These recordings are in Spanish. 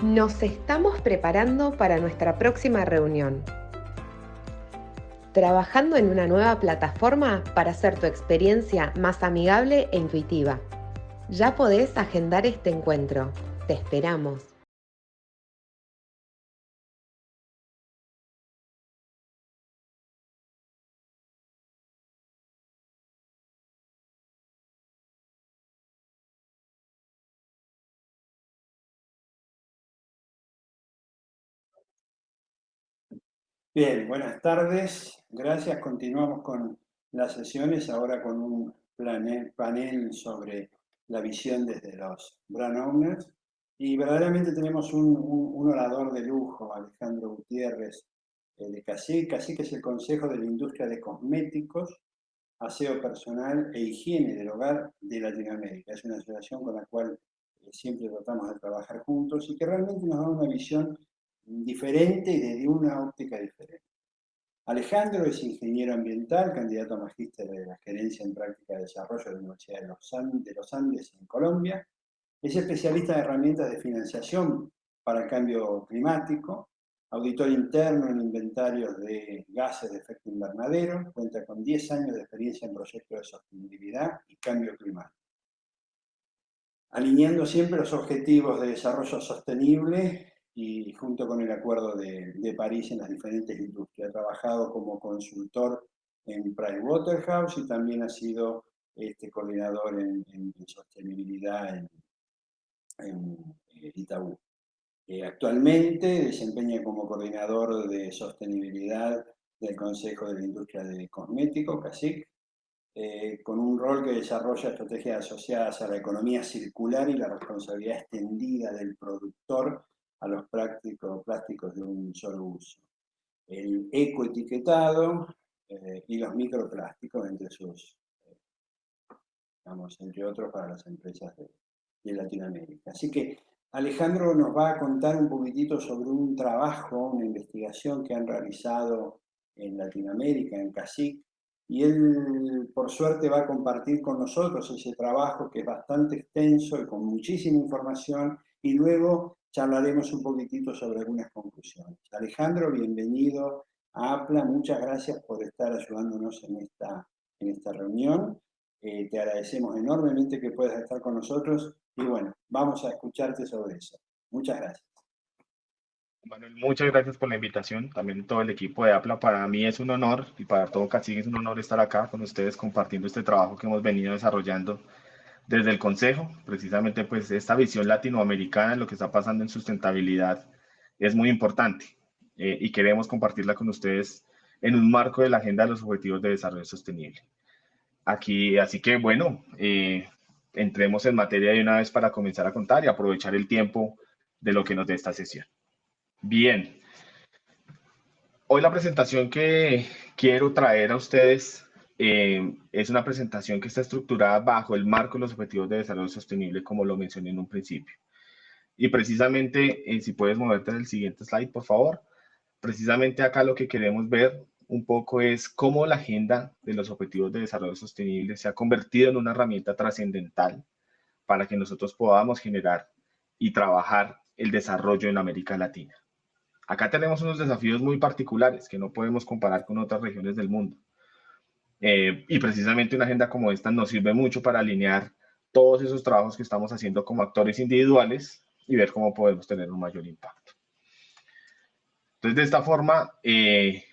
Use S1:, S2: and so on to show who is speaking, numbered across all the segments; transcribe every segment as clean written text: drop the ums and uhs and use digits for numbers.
S1: Nos estamos preparando para nuestra próxima reunión, trabajando en una nueva plataforma para hacer tu experiencia más amigable e intuitiva. Ya podés agendar este encuentro. Te esperamos.
S2: Bien, buenas tardes. Gracias. Continuamos con las sesiones, ahora con un panel sobre la visión desde los brand owners. Y verdaderamente tenemos un orador de lujo, Alejandro Gutiérrez, de CACIC. CACIC es el Consejo de la Industria de Cosméticos, Aseo Personal e Higiene del Hogar de Latinoamérica. Es una asociación con la cual siempre tratamos de trabajar juntos y que realmente nos da una visión diferente y desde una óptica diferente. Alejandro es ingeniero ambiental, candidato a magíster de la Gerencia en Práctica de Desarrollo de la Universidad de los Andes en Colombia. Es especialista en herramientas de financiación para el cambio climático, auditor interno en inventarios de gases de efecto invernadero, cuenta con 10 años de experiencia en proyectos de sostenibilidad y cambio climático. Alineando siempre los objetivos de desarrollo sostenible y junto con el Acuerdo de París en las diferentes industrias. Ha trabajado como consultor en Pricewaterhouse y también ha sido coordinador en sostenibilidad en Itaú. Actualmente desempeña como coordinador de sostenibilidad del Consejo de la Industria de Cosméticos, CACIC, con un rol que desarrolla estrategias asociadas a la economía circular y la responsabilidad extendida del productor a los plásticos de un solo uso. El ecoetiquetado y los microplásticos entre entre otros para las empresas de Latinoamérica. Así que Alejandro nos va a contar un poquitito sobre un trabajo, una investigación que han realizado en Latinoamérica, en CACIC, y él, por suerte, va a compartir con nosotros ese trabajo que es bastante extenso y con muchísima información, y luego charlaremos un poquitito sobre algunas conclusiones. Alejandro, bienvenido a APLA, muchas gracias por estar ayudándonos en esta reunión. Te agradecemos enormemente que puedas estar con nosotros y bueno, vamos a escucharte sobre eso. Muchas gracias.
S3: Manuel, muchas gracias por la invitación. También todo el equipo de APLA. Para mí es un honor y para todo CACIG es un honor estar acá con ustedes compartiendo este trabajo que hemos venido desarrollando desde el Consejo. Precisamente pues esta visión latinoamericana de lo que está pasando en sustentabilidad es muy importante y queremos compartirla con ustedes en un marco de la Agenda de los Objetivos de Desarrollo Sostenible. Aquí, así que bueno, entremos en materia de una vez para comenzar a contar y aprovechar el tiempo de lo que nos dé esta sesión. Bien, hoy la presentación que quiero traer a ustedes es una presentación que está estructurada bajo el marco de los Objetivos de Desarrollo Sostenible, como lo mencioné en un principio. Y precisamente, si puedes moverte en el siguiente slide, por favor. Precisamente acá lo que queremos ver un poco es cómo la agenda de los Objetivos de Desarrollo Sostenible se ha convertido en una herramienta trascendental para que nosotros podamos generar y trabajar el desarrollo en América Latina. Acá tenemos unos desafíos muy particulares que no podemos comparar con otras regiones del mundo. Y precisamente una agenda como esta nos sirve mucho para alinear todos esos trabajos que estamos haciendo como actores individuales y ver cómo podemos tener un mayor impacto. Entonces, de esta forma,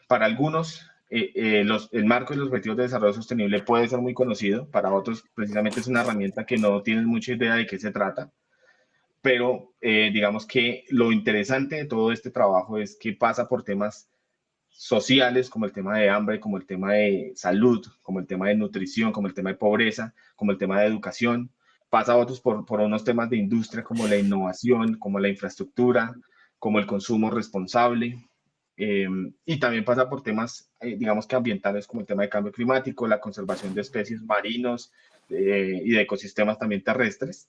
S3: para algunos, el marco de los Objetivos de Desarrollo Sostenible puede ser muy conocido, para otros precisamente es una herramienta que no tienen mucha idea de qué se trata, pero digamos que lo interesante de todo este trabajo es que pasa por temas sociales, como el tema de hambre, como el tema de salud, como el tema de nutrición, como el tema de pobreza, como el tema de educación. Pasa a otros por unos temas de industria como la innovación, como la infraestructura, como el consumo responsable. Y también pasa por temas, digamos que ambientales, como el tema de cambio climático, la conservación de especies marinos y de ecosistemas también terrestres.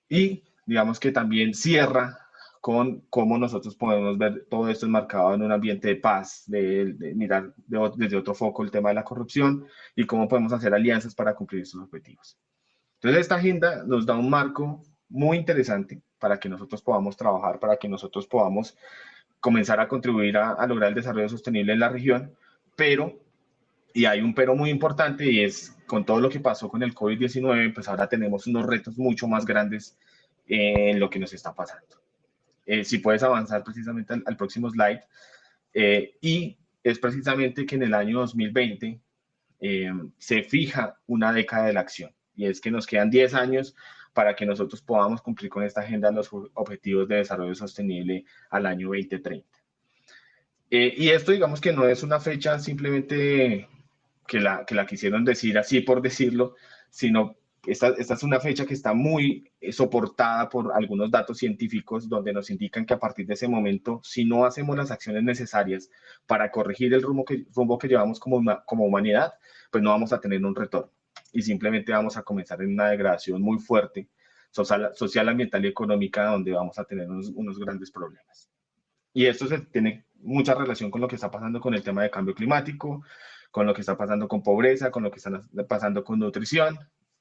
S3: Y digamos que también cierra con cómo nosotros podemos ver todo esto enmarcado en un ambiente de paz, de mirar desde otro foco el tema de la corrupción y cómo podemos hacer alianzas para cumplir esos objetivos. Entonces, esta agenda nos da un marco muy interesante para que nosotros podamos trabajar, para que nosotros podamos comenzar a contribuir a lograr el desarrollo sostenible en la región, pero, y hay un pero muy importante, y es con todo lo que pasó con el COVID-19, pues ahora tenemos unos retos mucho más grandes en lo que nos está pasando. Si puedes avanzar precisamente al próximo slide, y es precisamente que en el año 2020 se fija una década de la acción, y es que nos quedan 10 años para que nosotros podamos cumplir con esta agenda los objetivos de desarrollo sostenible al año 2030. Y esto digamos que no es una fecha simplemente que la quisieron decir así por decirlo, sino esta es una fecha que está muy soportada por algunos datos científicos donde nos indican que a partir de ese momento, si no hacemos las acciones necesarias para corregir el rumbo que llevamos como humanidad, pues no vamos a tener un retorno y simplemente vamos a comenzar en una degradación muy fuerte social, ambiental y económica, donde vamos a tener unos grandes problemas. Y esto tiene mucha relación con lo que está pasando con el tema de cambio climático, con lo que está pasando con pobreza, con lo que está pasando con nutrición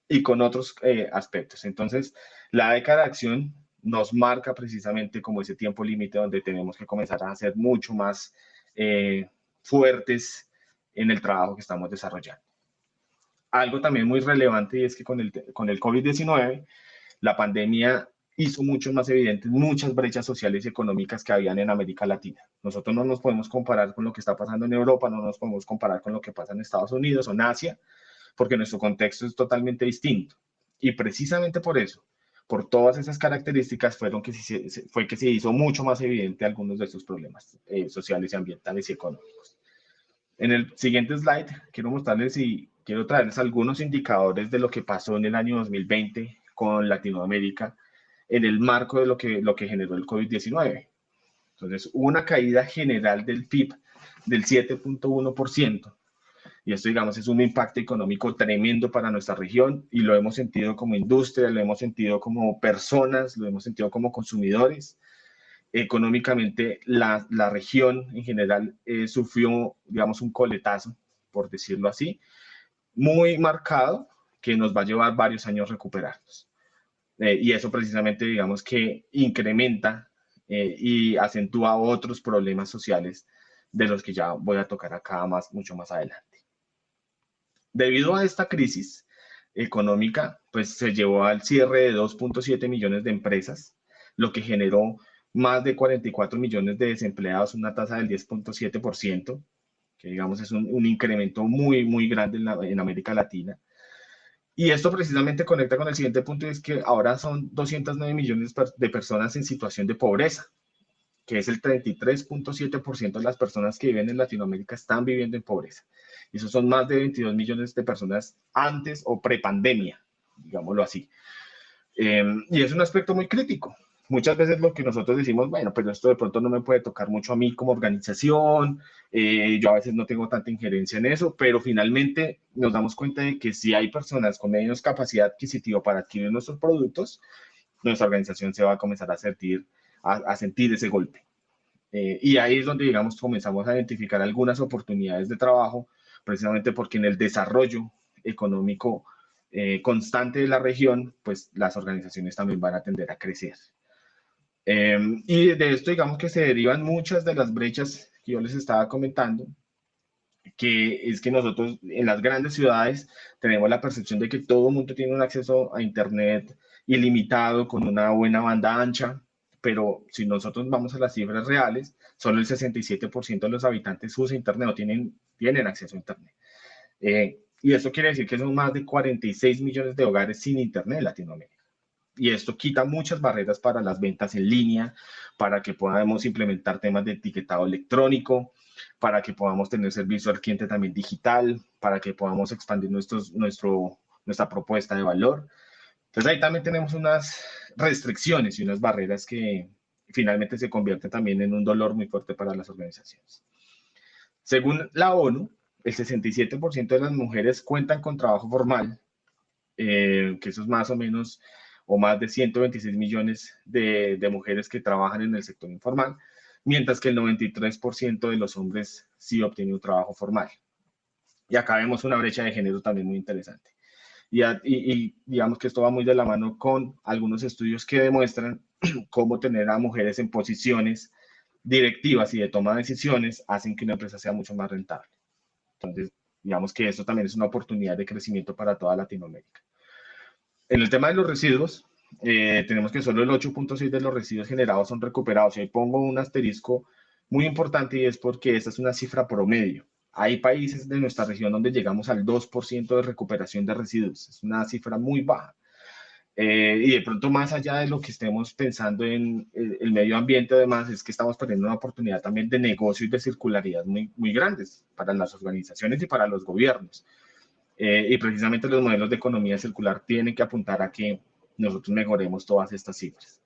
S3: y con otros aspectos. Entonces, la década de acción nos marca precisamente como ese tiempo límite donde tenemos que comenzar a ser mucho más fuertes en el trabajo que estamos desarrollando. Algo también muy relevante, y es que con el COVID-19, la pandemia hizo mucho más evidentes muchas brechas sociales y económicas que habían en América Latina. Nosotros no nos podemos comparar con lo que está pasando en Europa, no nos podemos comparar con lo que pasa en Estados Unidos o en Asia, porque nuestro contexto es totalmente distinto. Y precisamente por eso, por todas esas características, fue que se hizo mucho más evidente algunos de estos problemas sociales, ambientales y económicos. En el siguiente slide quiero mostrarles y quiero traerles algunos indicadores de lo que pasó en el año 2020 con Latinoamérica en el marco de lo que generó el COVID-19. Entonces, hubo una caída general del PIB del 7.1%, y esto, digamos, es un impacto económico tremendo para nuestra región, y lo hemos sentido como industria, lo hemos sentido como personas, lo hemos sentido como consumidores. Económicamente, la región en general sufrió, digamos, un coletazo, por decirlo así, muy marcado, que nos va a llevar varios años recuperarnos. Y eso precisamente, digamos, que incrementa y acentúa otros problemas sociales de los que ya voy a tocar acá mucho más adelante. Debido a esta crisis económica, pues se llevó al cierre de 2.7 millones de empresas, lo que generó más de 44 millones de desempleados, una tasa del 10.7%, que digamos es un incremento muy, muy grande en América Latina. Y esto precisamente conecta con el siguiente punto, y es que ahora son 209 millones de personas en situación de pobreza, que es el 33.7% de las personas que viven en Latinoamérica están viviendo en pobreza. Y esos son más de 22 millones de personas antes o prepandemia, digámoslo así. Y es un aspecto muy crítico. Muchas veces lo que nosotros decimos, bueno, pero esto de pronto no me puede tocar mucho a mí como organización, yo a veces no tengo tanta injerencia en eso, pero finalmente nos damos cuenta de que si hay personas con menos capacidad adquisitiva para adquirir nuestros productos, nuestra organización se va a comenzar a sentir ese golpe. Y ahí es donde, digamos, comenzamos a identificar algunas oportunidades de trabajo, precisamente porque en el desarrollo económico constante de la región, pues las organizaciones también van a tender a crecer. Y de esto, digamos que se derivan muchas de las brechas que yo les estaba comentando, que es que nosotros en las grandes ciudades tenemos la percepción de que todo el mundo tiene un acceso a Internet ilimitado, con una buena banda ancha, pero si nosotros vamos a las cifras reales, solo el 67% de los habitantes usa Internet o tienen acceso a Internet. Y esto quiere decir que son más de 46 millones de hogares sin Internet en Latinoamérica. Y esto quita muchas barreras para las ventas en línea, para que podamos implementar temas de etiquetado electrónico, para que podamos tener servicio al cliente también digital, para que podamos expandir nuestra propuesta de valor. Entonces ahí también tenemos unas restricciones y unas barreras que finalmente se convierten también en un dolor muy fuerte para las organizaciones. Según la ONU, el 67% de las mujeres cuentan con trabajo formal, que eso es más o menos o más de 126 millones de mujeres que trabajan en el sector informal, mientras que el 93% de los hombres sí obtienen un trabajo formal. Y acá vemos una brecha de género también muy interesante. Y digamos que esto va muy de la mano con algunos estudios que demuestran cómo tener a mujeres en posiciones directivas y de toma de decisiones hacen que una empresa sea mucho más rentable. Entonces, digamos que esto también es una oportunidad de crecimiento para toda Latinoamérica. En el tema de los residuos, tenemos que solo el 8.6 de los residuos generados son recuperados. Y ahí pongo un asterisco muy importante y es porque esta es una cifra promedio. Hay países de nuestra región donde llegamos al 2% de recuperación de residuos. Es una cifra muy baja. Y de pronto, más allá de lo que estemos pensando en el medio ambiente, además, es que estamos perdiendo una oportunidad también de negocio y de circularidad muy, muy grandes para las organizaciones y para los gobiernos. Y precisamente los modelos de economía circular tienen que apuntar a que nosotros mejoremos todas estas cifras.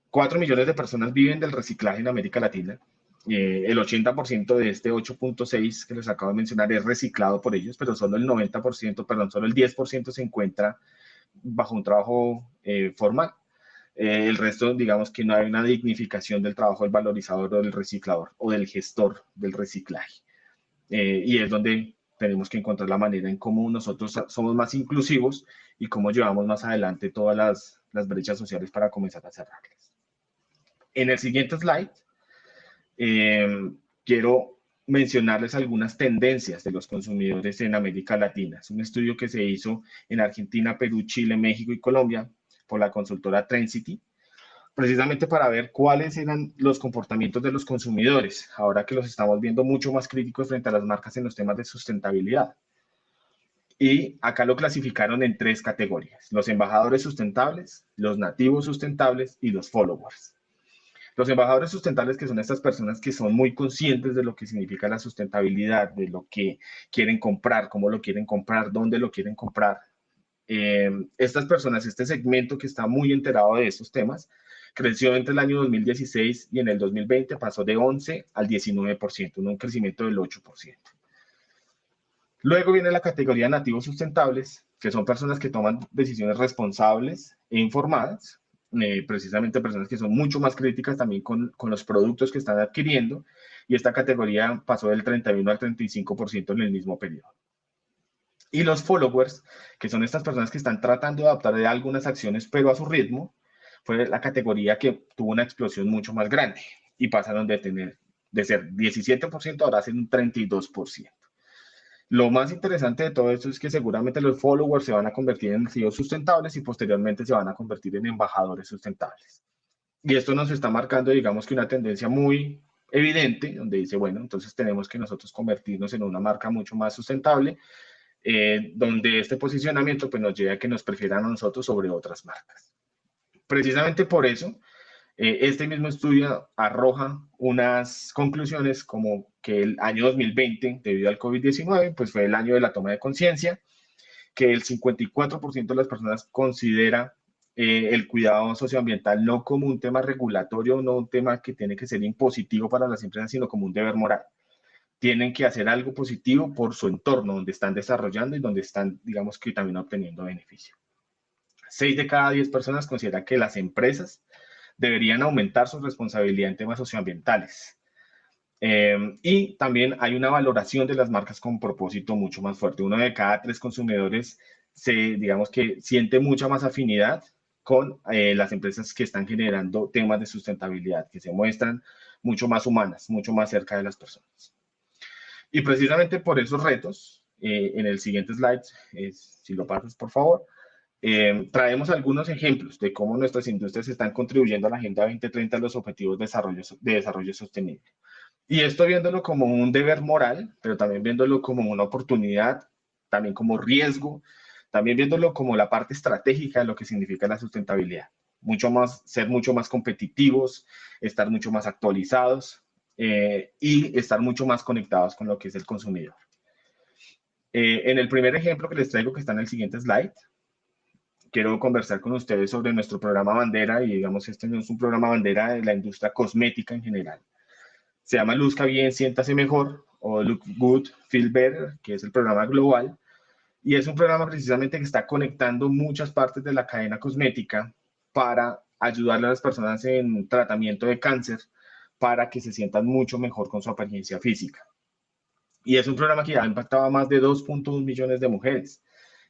S3: 4 millones de personas viven del reciclaje en América Latina. El 80% de este 8.6 que les acabo de mencionar es reciclado por ellos, pero solo el 90%, perdón, solo el 10% se encuentra bajo un trabajo formal. El resto, digamos que no hay una dignificación del trabajo del valorizador o del reciclador o del gestor del reciclaje. Y es donde tenemos que encontrar la manera en cómo nosotros somos más inclusivos y cómo llevamos más adelante todas las brechas sociales para comenzar a cerrarlas. En el siguiente slide, quiero mencionarles algunas tendencias de los consumidores en América Latina. Es un estudio que se hizo en Argentina, Perú, Chile, México y Colombia por la consultora Trendcity, precisamente para ver cuáles eran los comportamientos de los consumidores, ahora que los estamos viendo mucho más críticos frente a las marcas en los temas de sustentabilidad. Y acá lo clasificaron en 3 categorías: los embajadores sustentables, los nativos sustentables y los followers. Los embajadores sustentables, que son estas personas que son muy conscientes de lo que significa la sustentabilidad, de lo que quieren comprar, cómo lo quieren comprar, dónde lo quieren comprar. Estas personas, este segmento que está muy enterado de estos temas, creció entre el año 2016 y en el 2020 pasó de 11 al 19%, un crecimiento del 8%. Luego viene la categoría nativos sustentables, que son personas que toman decisiones responsables e informadas, precisamente personas que son mucho más críticas también con los productos que están adquiriendo, y esta categoría pasó del 31 al 35% en el mismo periodo. Y los followers, que son estas personas que están tratando de adaptar algunas acciones, pero a su ritmo, fue la categoría que tuvo una explosión mucho más grande y pasaron de ser 17% ahora a ser un 32%. Lo más interesante de todo esto es que seguramente los followers se van a convertir en CEOs sustentables y posteriormente se van a convertir en embajadores sustentables. Y esto nos está marcando, digamos que una tendencia muy evidente, donde dice, bueno, entonces tenemos que nosotros convertirnos en una marca mucho más sustentable, donde este posicionamiento pues, nos lleva a que nos prefieran a nosotros sobre otras marcas. Precisamente por eso, este mismo estudio arroja unas conclusiones como que el año 2020, debido al COVID-19, pues fue el año de la toma de conciencia, que el 54% de las personas considera el cuidado socioambiental no como un tema regulatorio, no un tema que tiene que ser impositivo para las empresas, sino como un deber moral. Tienen que hacer algo positivo por su entorno, donde están desarrollando y donde están, digamos que también obteniendo beneficio. 6 de cada 10 personas consideran que las empresas deberían aumentar su responsabilidad en temas socioambientales. Y también hay una valoración de las marcas con propósito mucho más fuerte. 1 de cada 3 consumidores digamos que siente mucha más afinidad con las empresas que están generando temas de sustentabilidad, que se muestran mucho más humanas, mucho más cerca de las personas. Y precisamente por esos retos, en el siguiente slide, si lo pasas por favor, traemos algunos ejemplos de cómo nuestras industrias están contribuyendo a la Agenda 2030 a los objetivos de desarrollo sostenible. Y esto viéndolo como un deber moral, pero también viéndolo como una oportunidad, también como riesgo, también viéndolo como la parte estratégica de lo que significa la sustentabilidad. Ser mucho más competitivos, estar mucho más actualizados y estar mucho más conectados con lo que es el consumidor. En el primer ejemplo que les traigo, que está en el siguiente slide, quiero conversar con ustedes sobre nuestro programa bandera, y digamos, este no es un programa bandera de la industria cosmética en general. Se llama Luzca Bien, Siéntase Mejor, o Look Good, Feel Better, que es el programa global, y es un programa precisamente que está conectando muchas partes de la cadena cosmética para ayudarle a las personas en tratamiento de cáncer para que se sientan mucho mejor con su apariencia física. Y es un programa que ya ha impactado a más de 2.1 millones de mujeres.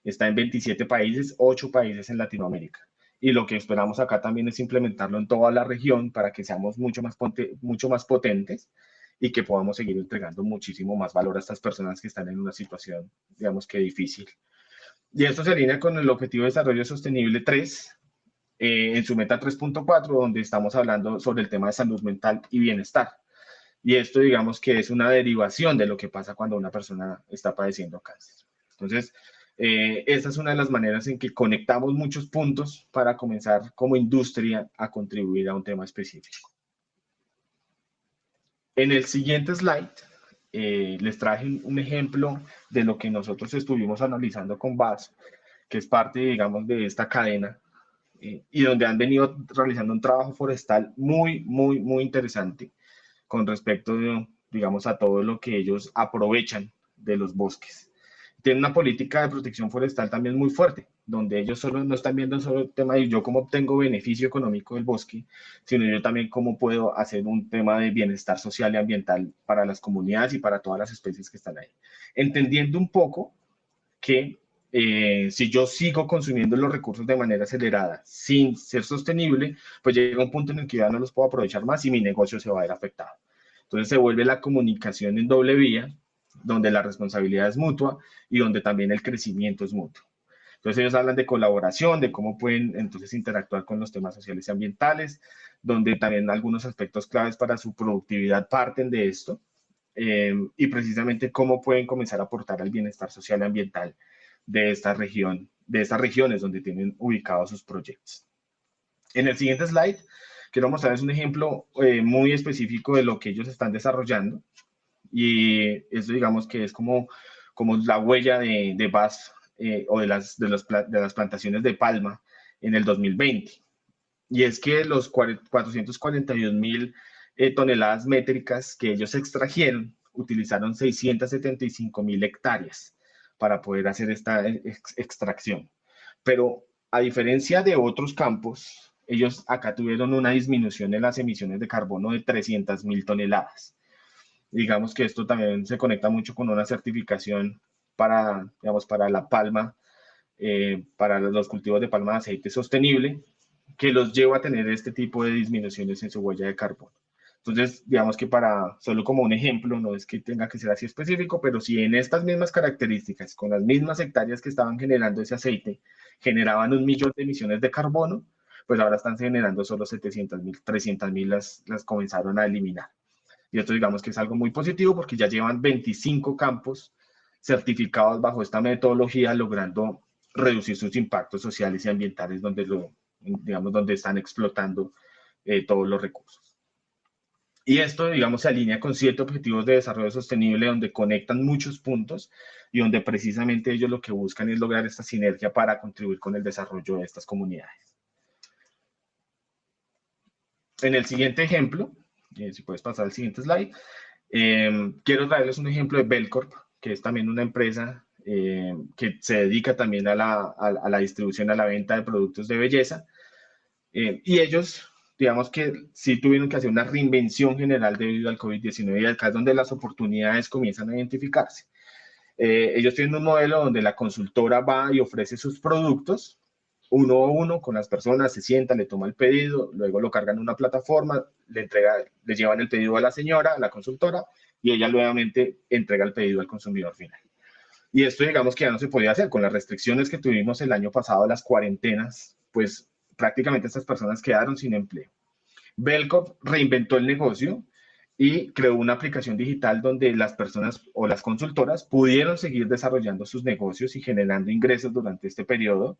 S3: Está en 27 países, 8 países en Latinoamérica. y lo que esperamos acá también es implementarlo en toda la región para que seamos mucho más potentes y que podamos seguir entregando muchísimo más valor a estas personas que están en una situación, digamos que difícil. Y esto se alinea con el Objetivo de Desarrollo Sostenible 3, en su meta 3.4, donde estamos hablando sobre el tema de salud mental y bienestar. Y esto, digamos que es una derivación de lo que pasa cuando una persona está padeciendo cáncer. Entonces, esta es una de las maneras en que conectamos muchos puntos para comenzar como industria a contribuir a un tema específico. En el siguiente slide, les traje un ejemplo de lo que nosotros estuvimos analizando con BAS, que es parte, digamos, de esta cadena, y donde han venido realizando un trabajo forestal muy, muy, muy interesante con respecto, digamos, a todo lo que ellos aprovechan de los bosques. Tienen una política de protección forestal también muy fuerte, donde ellos solo no están viendo solo el tema de yo cómo obtengo beneficio económico del bosque, sino yo también cómo puedo hacer un tema de bienestar social y ambiental para las comunidades y para todas las especies que están ahí. Entendiendo un poco que si yo sigo consumiendo los recursos de manera acelerada sin ser sostenible, pues llega un punto en el que ya no los puedo aprovechar más y mi negocio se va a ver afectado. Entonces se vuelve la comunicación en doble vía, donde la responsabilidad es mutua y donde también el crecimiento es mutuo. Entonces ellos hablan de colaboración, de cómo pueden entonces interactuar con los temas sociales y ambientales, donde también algunos aspectos claves para su productividad parten de esto, y precisamente cómo pueden comenzar a aportar al bienestar social y ambiental de esta región, de estas regiones donde tienen ubicados sus proyectos. En el siguiente slide, quiero mostrarles un ejemplo muy específico de lo que ellos están desarrollando, y eso digamos que es como la huella de BAS o de las plantaciones de palma en el 2020. Y es que los 441.000 toneladas métricas que ellos extrajeron utilizaron 675.000 hectáreas para poder hacer esta extracción. Pero a diferencia de otros campos, ellos acá tuvieron una disminución en las emisiones de carbono de 300.000 toneladas. Digamos que esto también se conecta mucho con una certificación para, digamos, para la palma, para los cultivos de palma de aceite sostenible, que los lleva a tener este tipo de disminuciones en su huella de carbono. Entonces, digamos que solo como un ejemplo, no es que tenga que ser así específico, pero si en estas mismas características, con las mismas hectáreas que estaban generando ese aceite, generaban 1 millón de emisiones de carbono, pues ahora están generando solo 700.000, 300.000 las comenzaron a eliminar. Y esto digamos que es algo muy positivo porque ya llevan 25 campos certificados bajo esta metodología, logrando reducir sus impactos sociales y ambientales donde están explotando todos los recursos. Y esto, digamos, se alinea con 7 objetivos de desarrollo sostenible donde conectan muchos puntos y donde precisamente ellos lo que buscan es lograr esta sinergia para contribuir con el desarrollo de estas comunidades. En el siguiente ejemplo, si puedes pasar al siguiente slide, quiero traerles un ejemplo de Belcorp, que es también una empresa que se dedica también a la distribución, a la venta de productos de belleza. Y ellos, digamos que sí tuvieron que hacer una reinvención general debido al COVID-19 y acá es donde las oportunidades comienzan a identificarse. Ellos tienen un modelo donde la consultora va y ofrece sus productos uno a uno con las personas, se sienta, le toma el pedido, luego lo cargan en una plataforma, le llevan el pedido a la señora, a la consultora, y ella nuevamente entrega el pedido al consumidor final. Y esto digamos que ya no se podía hacer con las restricciones que tuvimos el año pasado, las cuarentenas, pues prácticamente estas personas quedaron sin empleo. Belcorp reinventó el negocio y creó una aplicación digital donde las personas o las consultoras pudieron seguir desarrollando sus negocios y generando ingresos durante este periodo.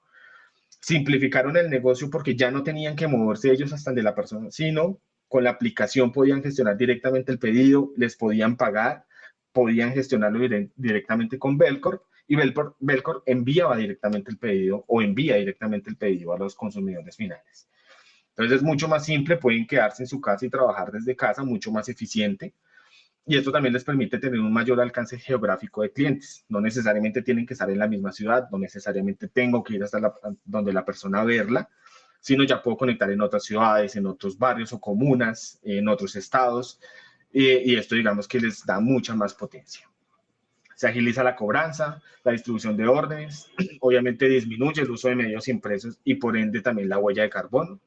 S3: Simplificaron el negocio porque ya no tenían que moverse ellos hasta de la persona, sino con la aplicación podían gestionar directamente el pedido, les podían pagar, podían gestionarlo directamente con Belcorp y Belcorp enviaba directamente el pedido o envía directamente el pedido a los consumidores finales. Entonces es mucho más simple, pueden quedarse en su casa y trabajar desde casa, mucho más eficiente. Y esto también les permite tener un mayor alcance geográfico de clientes. No necesariamente tienen que estar en la misma ciudad, no necesariamente tengo que ir hasta donde la persona verla, sino ya puedo conectar en otras ciudades, en otros barrios o comunas, en otros estados. Y esto digamos que les da mucha más potencia. Se agiliza la cobranza, la distribución de órdenes, obviamente disminuye el uso de medios impresos y por ende también la huella de carbono.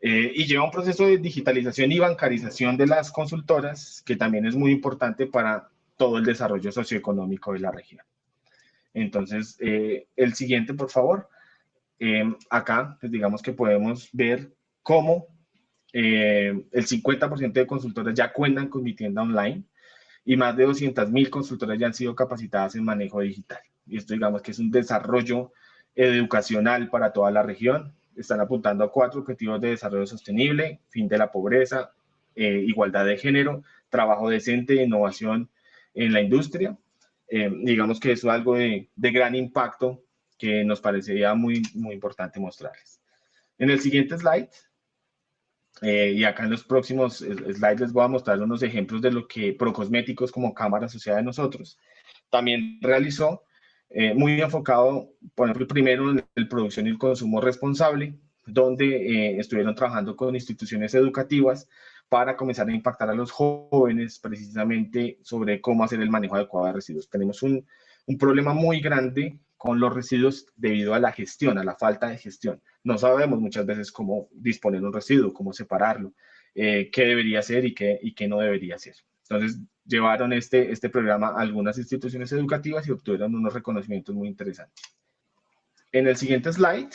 S3: Y lleva un proceso de digitalización y bancarización de las consultoras, que también es muy importante para todo el desarrollo socioeconómico de la región. Entonces, el siguiente, por favor. Acá, pues digamos que podemos ver cómo el 50% de consultoras ya cuentan con mi tienda online y más de 200.000 consultoras ya han sido capacitadas en manejo digital. Y esto digamos que es un desarrollo educacional para toda la región. Están apuntando a 4 objetivos de desarrollo sostenible: fin de la pobreza, igualdad de género, trabajo decente, innovación en la industria. Digamos que eso es algo de gran impacto que nos parecería muy importante mostrarles. En el siguiente slide, y acá en los próximos slides les voy a mostrar unos ejemplos de lo que Procosméticos, como cámara asociada de nosotros, también realizó, muy enfocado, por ejemplo, primero en la producción y el consumo responsable, donde estuvieron trabajando con instituciones educativas para comenzar a impactar a los jóvenes precisamente sobre cómo hacer el manejo adecuado de residuos. Tenemos un problema muy grande con los residuos debido a la gestión, a la falta de gestión. No sabemos muchas veces cómo disponer un residuo, cómo separarlo, qué debería ser y qué no debería ser. Entonces, llevaron este programa a algunas instituciones educativas y obtuvieron unos reconocimientos muy interesantes. En el siguiente slide,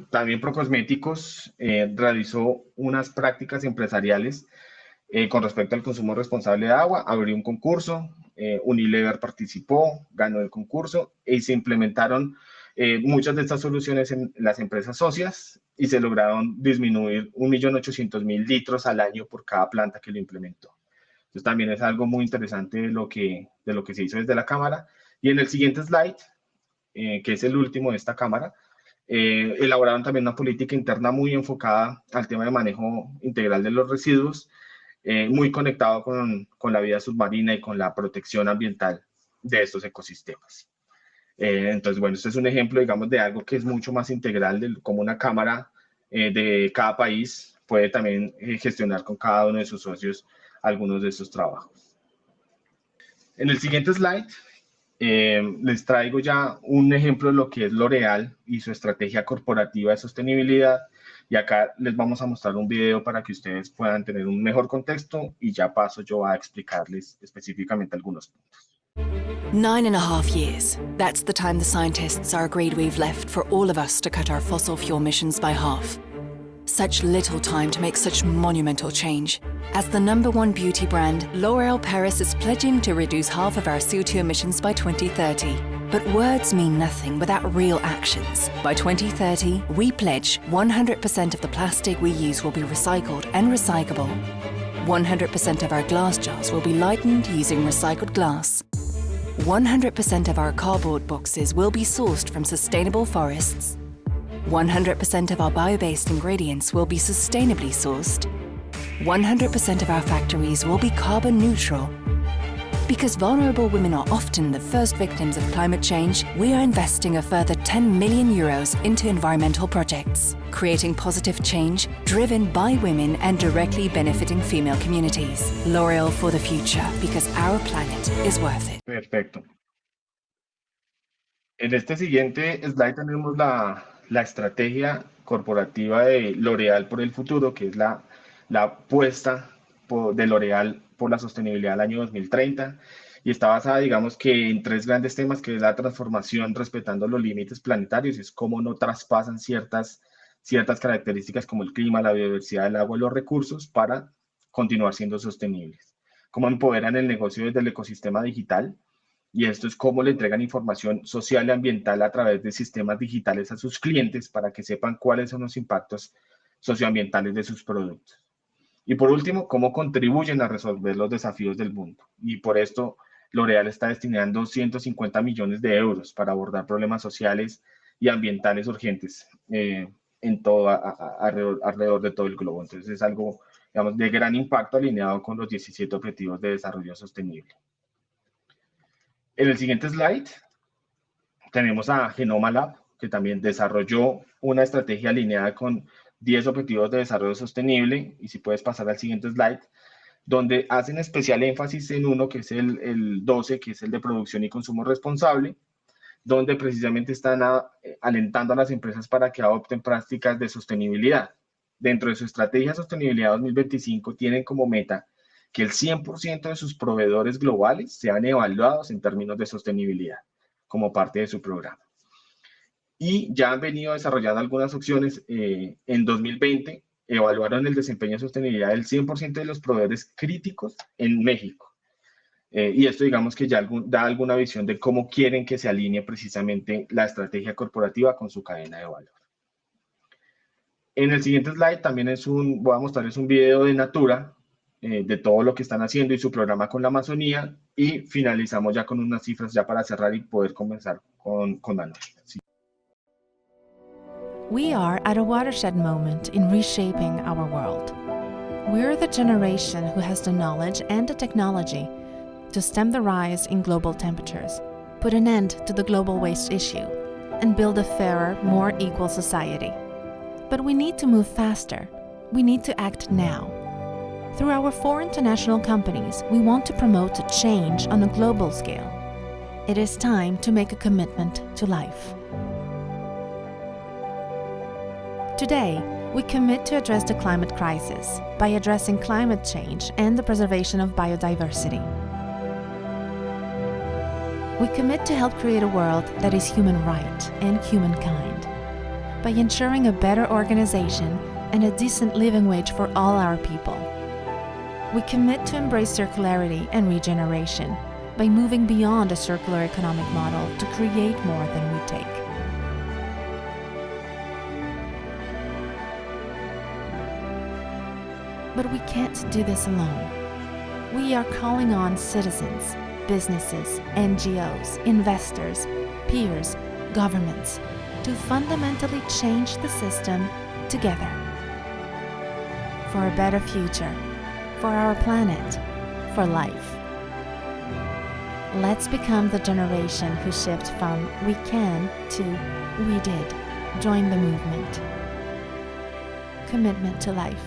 S3: también Procosméticos realizó unas prácticas empresariales con respecto al consumo responsable de agua. Abrió un concurso, Unilever participó, ganó el concurso y se implementaron muchas de estas soluciones en las empresas socias y se lograron disminuir 1.800.000 litros al año por cada planta que lo implementó. Entonces también es algo muy interesante de lo que se hizo desde la Cámara. Y en el siguiente slide, que es el último de esta Cámara, elaboraron también una política interna muy enfocada al tema de manejo integral de los residuos, muy conectado con la vida submarina y con la protección ambiental de estos ecosistemas. Entonces, bueno, este es un ejemplo, digamos, de algo que es mucho más integral, de cómo una cámara de cada país puede también gestionar con cada uno de sus socios algunos de estos trabajos. En el siguiente slide, les traigo ya un ejemplo de lo que es L'Oréal y su estrategia corporativa de sostenibilidad. Y acá les vamos a mostrar un video para que ustedes puedan tener un mejor contexto y ya paso yo a explicarles específicamente algunos puntos.
S4: 9.5 years. That's the time the scientists are agreed we've left for all of us to cut our fossil fuel emissions by half. Such little time to make such monumental change. As the #1 beauty brand, L'Oréal Paris is pledging to reduce half of our CO2 emissions by 2030. But words mean nothing without real actions. By 2030, we pledge 100% of the plastic we use will be recycled and recyclable. 100% of our glass jars will be lightened using recycled glass. 100% of our cardboard boxes will be sourced from sustainable forests. 100% of our bio-based ingredients will be sustainably sourced. 100% of our factories will be carbon neutral. Because vulnerable women are often the first victims of climate change, we are investing a further €10 million into environmental projects, creating positive change driven by women and directly benefiting female communities. L'Oréal for the future, because our planet is worth it.
S3: Perfecto. En este siguiente slide tenemos la estrategia corporativa de L'Oréal por el futuro, que es la apuesta de L'Oréal por la sostenibilidad del año 2030, y está basada, digamos, que en 3 grandes temas, que es la transformación respetando los límites planetarios, es cómo no traspasan ciertas características como el clima, la biodiversidad del agua y los recursos para continuar siendo sostenibles. Cómo empoderan el negocio desde el ecosistema digital, y esto es cómo le entregan información social y ambiental a través de sistemas digitales a sus clientes para que sepan cuáles son los impactos socioambientales de sus productos. Y por último, cómo contribuyen a resolver los desafíos del mundo. Y por esto, L'Oréal está destinando 150 millones de euros para abordar problemas sociales y ambientales urgentes alrededor de todo el globo. Entonces, es algo, digamos, de gran impacto alineado con los 17 Objetivos de Desarrollo Sostenible. En el siguiente slide, tenemos a Genoma Lab, que también desarrolló una estrategia alineada con 10 Objetivos de Desarrollo Sostenible, y si puedes pasar al siguiente slide, donde hacen especial énfasis en uno que es el 12, que es el de producción y consumo responsable, donde precisamente están alentando a las empresas para que adopten prácticas de sostenibilidad. Dentro de su estrategia de sostenibilidad 2025 tienen como meta que el 100% de sus proveedores globales sean evaluados en términos de sostenibilidad como parte de su programa. Y ya han venido desarrollando algunas opciones. En 2020 evaluaron el desempeño de sostenibilidad del 100% de los proveedores críticos en México. Y esto digamos que ya da alguna visión de cómo quieren que se alinee precisamente la estrategia corporativa con su cadena de valor. En el siguiente slide también voy a mostrarles un video de Natura, de todo lo que están haciendo y su programa con la Amazonía, y finalizamos ya con unas cifras ya para cerrar y poder comenzar con Manuel. Sí.
S5: We are at a watershed moment in reshaping our world. We're the generation who has the knowledge and the technology to stem the rise in global temperatures, put an end to the global waste issue, and build a fairer, more equal society. But we need to move faster. We need to act now. Through our 4 international companies, we want to promote change on a global scale. It is time to make a commitment to life. Today, we commit to address the climate crisis by addressing climate change and the preservation of biodiversity. We commit to help create a world that is human right and humankind by ensuring a better organization and a decent living wage for all our people. We commit to embrace circularity and regeneration by moving beyond a circular economic model to create more than we take. But we can't do this alone. We are calling on citizens, businesses, NGOs, investors, peers, governments to fundamentally change the system together. For a better future, for our planet, for life. Let's become the generation who shift from we can to we did. Join the movement. Commitment to life.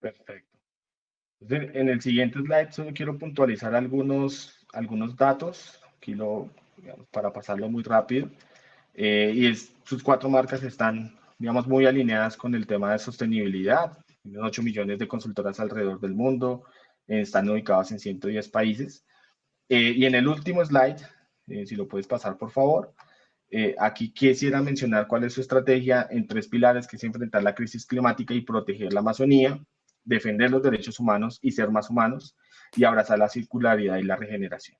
S3: Perfecto. Entonces, en el siguiente slide solo quiero puntualizar algunos datos, aquí digamos, para pasarlo muy rápido. Sus 4 marcas están, digamos, muy alineadas con el tema de sostenibilidad. Tienen 8 millones de consultoras alrededor del mundo, están ubicadas en 110 países. Y en el último slide, si lo puedes pasar, por favor, aquí quisiera mencionar cuál es su estrategia en 3 pilares, que es enfrentar la crisis climática y proteger la Amazonía, defender los derechos humanos y ser más humanos, y abrazar la circularidad y la regeneración.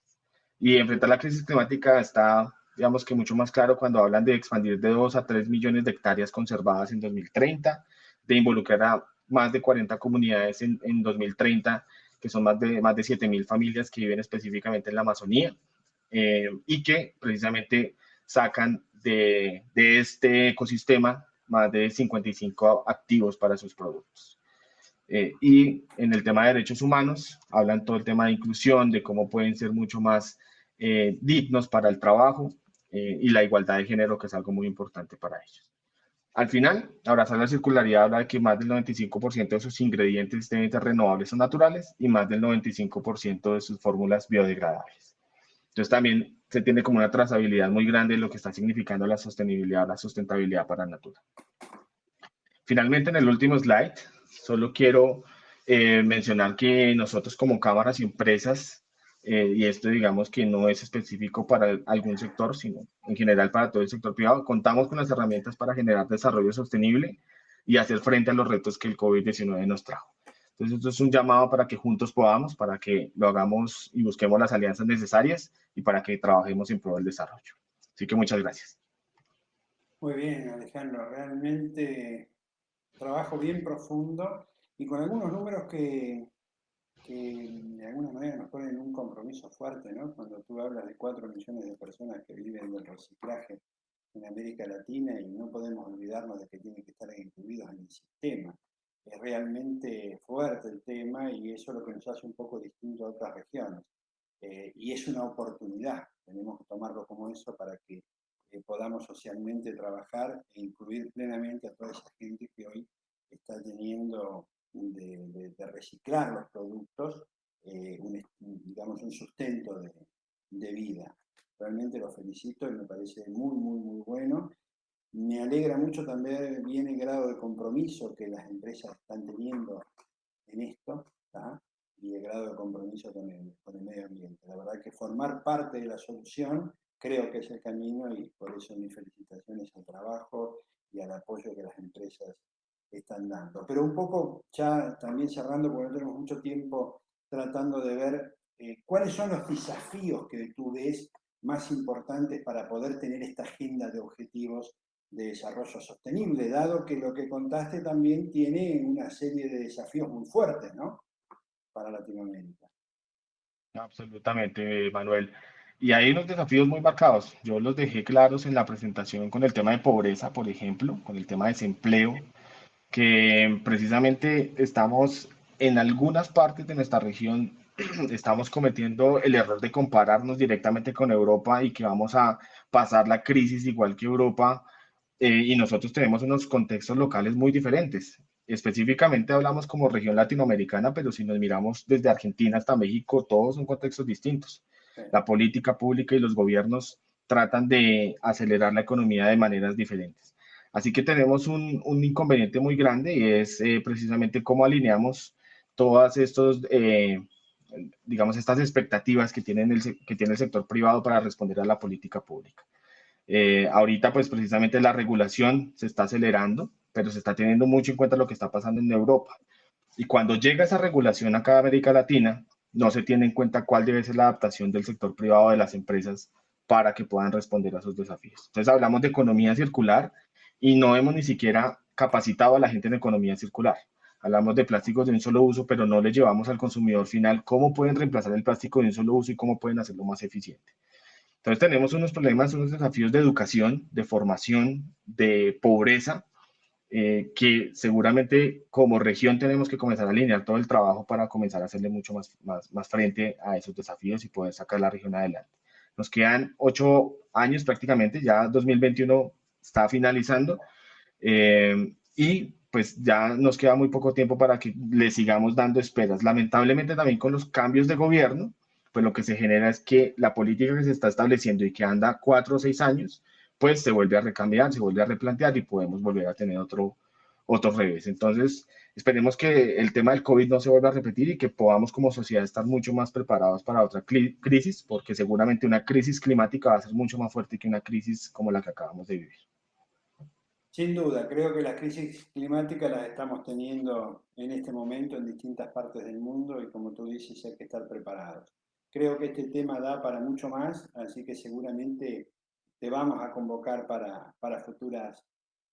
S3: Y enfrentar la crisis climática está, digamos que mucho más claro cuando hablan de expandir de 2 a 3 millones de hectáreas conservadas en 2030, de involucrar a más de 40 comunidades en 2030, que son más de 7.000 familias que viven específicamente en la Amazonía, y que precisamente sacan de este ecosistema más de 55 activos para sus productos. Y en el tema de derechos humanos, hablan todo el tema de inclusión, de cómo pueden ser mucho más dignos para el trabajo, y la igualdad de género, que es algo muy importante para ellos. Al final, abrazar la circularidad habla de que más del 95% de sus ingredientes deben ser renovables o naturales y más del 95% de sus fórmulas biodegradables. Entonces también se tiene como una trazabilidad muy grande de lo que está significando la sostenibilidad, la sustentabilidad para Natura. Finalmente, en el último slide, solo quiero mencionar que nosotros como cámaras y empresas, y esto digamos que no es específico para algún sector, sino en general para todo el sector privado, contamos con las herramientas para generar desarrollo sostenible y hacer frente a los retos que el COVID-19 nos trajo. Entonces, esto es un llamado para que juntos podamos, para que lo hagamos y busquemos las alianzas necesarias y para que trabajemos en pro del desarrollo. Así que muchas gracias.
S2: Muy bien, Alejandro, realmente trabajo bien profundo y con algunos números que de alguna manera nos ponen un compromiso fuerte, ¿no? Cuando tú hablas de 4 millones de personas que viven del reciclaje en América Latina y no podemos olvidarnos de que tienen que estar incluidos en el sistema. Es realmente fuerte el tema y eso es lo que nos hace un poco distinto a otras regiones. Y es una oportunidad, tenemos que tomarlo como eso para que podamos podamos socialmente trabajar e incluir plenamente a toda esa gente que hoy está teniendo de reciclar los productos, digamos, un sustento de vida. Realmente lo felicito y me parece muy, muy, muy bueno. Me alegra mucho también bien el grado de compromiso que las empresas están teniendo en esto, ¿tá? Y el grado de compromiso con el medio ambiente. La verdad que formar parte de la solución creo que es el camino y por eso mis felicitaciones al trabajo y al apoyo que las empresas están dando. Pero un poco ya también cerrando, porque no tenemos mucho tiempo, tratando de ver cuáles son los desafíos que tú ves más importantes para poder tener esta agenda de objetivos de desarrollo sostenible, dado que lo que contaste también tiene una serie de desafíos muy fuertes, ¿no? Para Latinoamérica.
S3: Absolutamente, Manuel. Y hay unos desafíos muy marcados. Yo los dejé claros en la presentación con el tema de pobreza, por ejemplo, con el tema de desempleo, que precisamente estamos en algunas partes de nuestra región, estamos cometiendo el error de compararnos directamente con Europa y que vamos a pasar la crisis igual que Europa, y nosotros tenemos unos contextos locales muy diferentes. Específicamente hablamos como región latinoamericana, pero si nos miramos desde Argentina hasta México, todos son contextos distintos.
S2: Sí.
S3: La política pública y los gobiernos tratan de acelerar la economía de maneras diferentes. Así que tenemos un inconveniente muy grande y es precisamente cómo alineamos todas estos, digamos, estas expectativas que tiene el sector privado para responder a la política pública. Ahorita, pues precisamente la regulación se está acelerando, pero se está teniendo mucho en cuenta lo que está pasando en Europa. Y cuando llega esa regulación acá a América Latina, no se tiene en cuenta cuál debe ser la adaptación del sector privado de las empresas para que puedan responder a esos desafíos. Entonces hablamos de economía circular y no hemos ni siquiera capacitado a la gente en economía circular. Hablamos de plásticos de un solo uso, pero no le llevamos al consumidor final cómo pueden reemplazar el plástico de un solo uso y cómo pueden hacerlo más eficiente. Entonces tenemos unos problemas, unos desafíos de educación, de formación, de pobreza, que seguramente como región tenemos que comenzar a alinear todo el trabajo para comenzar a hacerle mucho más frente a esos desafíos y poder sacar la región adelante. Nos quedan 8 años prácticamente, ya 2021 está finalizando, y pues ya nos queda muy poco tiempo para que le sigamos dando esperas. Lamentablemente también con los cambios de gobierno, pues lo que se genera es que la política que se está estableciendo y que anda 4 o 6 años, pues se vuelve a recambiar, se vuelve a replantear y podemos volver a tener otro revés. Entonces, esperemos que el tema del COVID no se vuelva a repetir y que podamos como sociedad estar mucho más preparados para otra crisis, porque seguramente una crisis climática va a ser mucho más fuerte que una crisis como la que acabamos de vivir.
S2: Sin duda, creo que las crisis climáticas las estamos teniendo en este momento en distintas partes del mundo y como tú dices, hay que estar preparados. Creo que este tema da para mucho más, así que seguramente te vamos a convocar para futuras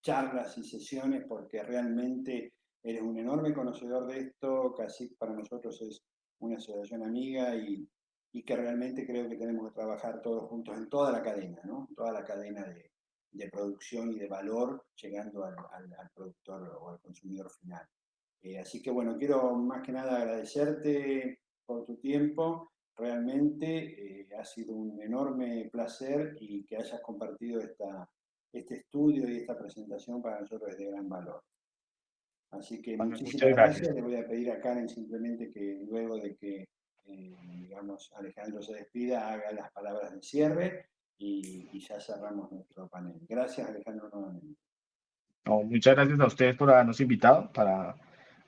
S2: charlas y sesiones porque realmente eres un enorme conocedor de esto, casi para nosotros es una asociación amiga y que realmente creo que tenemos que trabajar todos juntos en toda la cadena, ¿no? Toda la cadena de producción y de valor llegando al productor o al consumidor final. Así que bueno, quiero más que nada agradecerte por tu tiempo. Realmente ha sido un enorme placer y que hayas compartido este estudio y esta presentación para nosotros es de gran valor. Así que
S3: Manuel,
S2: muchísimas
S3: muchas
S2: gracias.
S3: gracias.
S2: Le voy a pedir a Karen simplemente que luego de que, digamos, Alejandro se despida, haga las palabras de cierre y ya cerramos nuestro panel. Gracias, Alejandro, nuevamente.
S3: No, muchas gracias a ustedes por habernos invitado.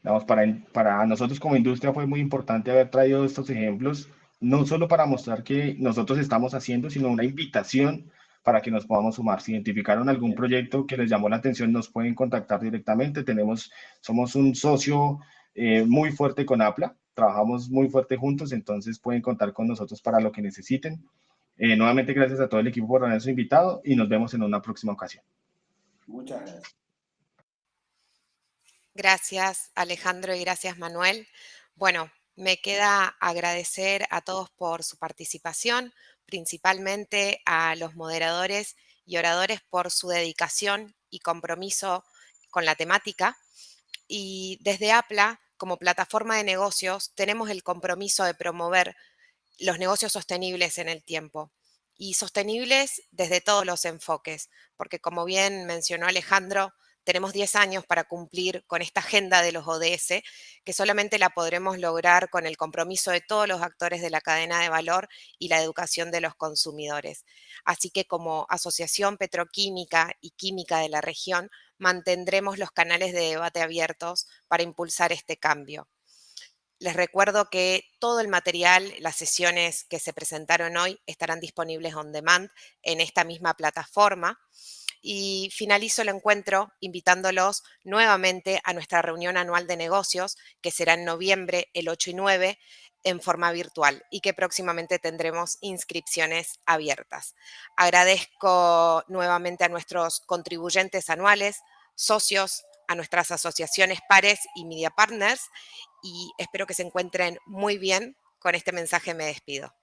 S3: Digamos, para nosotros como industria fue muy importante haber traído estos ejemplos, no solo para mostrar que nosotros estamos haciendo, sino una invitación para que nos podamos sumar. Si identificaron algún
S2: Bien.
S3: proyecto que les llamó la atención, nos pueden contactar directamente. Somos un socio muy fuerte con APLA, trabajamos muy fuerte juntos, entonces pueden contar con nosotros para lo que necesiten. Nuevamente, gracias a todo el equipo por habernos invitado y nos vemos en una próxima ocasión.
S2: Muchas gracias.
S1: Gracias, Alejandro, y gracias, Manuel. Bueno, me queda agradecer a todos por su participación, principalmente a los moderadores y oradores por su dedicación y compromiso con la temática. Y desde APLA, como plataforma de negocios, tenemos el compromiso de promover los negocios sostenibles en el tiempo. y sostenibles desde todos los enfoques, porque como bien mencionó Alejandro, tenemos 10 años para cumplir con esta agenda de los ODS, que solamente la podremos lograr con el compromiso de todos los actores de la cadena de valor y la educación de los consumidores. Así que como Asociación Petroquímica y Química de la región, mantendremos los canales de debate abiertos para impulsar este cambio. Les recuerdo que todo el material, las sesiones que se presentaron hoy estarán disponibles on demand en esta misma plataforma. Y finalizo el encuentro invitándolos nuevamente a nuestra reunión anual de negocios, que será en noviembre, el 8 y 9, en forma virtual y que próximamente tendremos inscripciones abiertas. Agradezco nuevamente a nuestros contribuyentes anuales, socios, a nuestras asociaciones pares y media partners y espero que se encuentren muy bien. Con este mensaje me despido.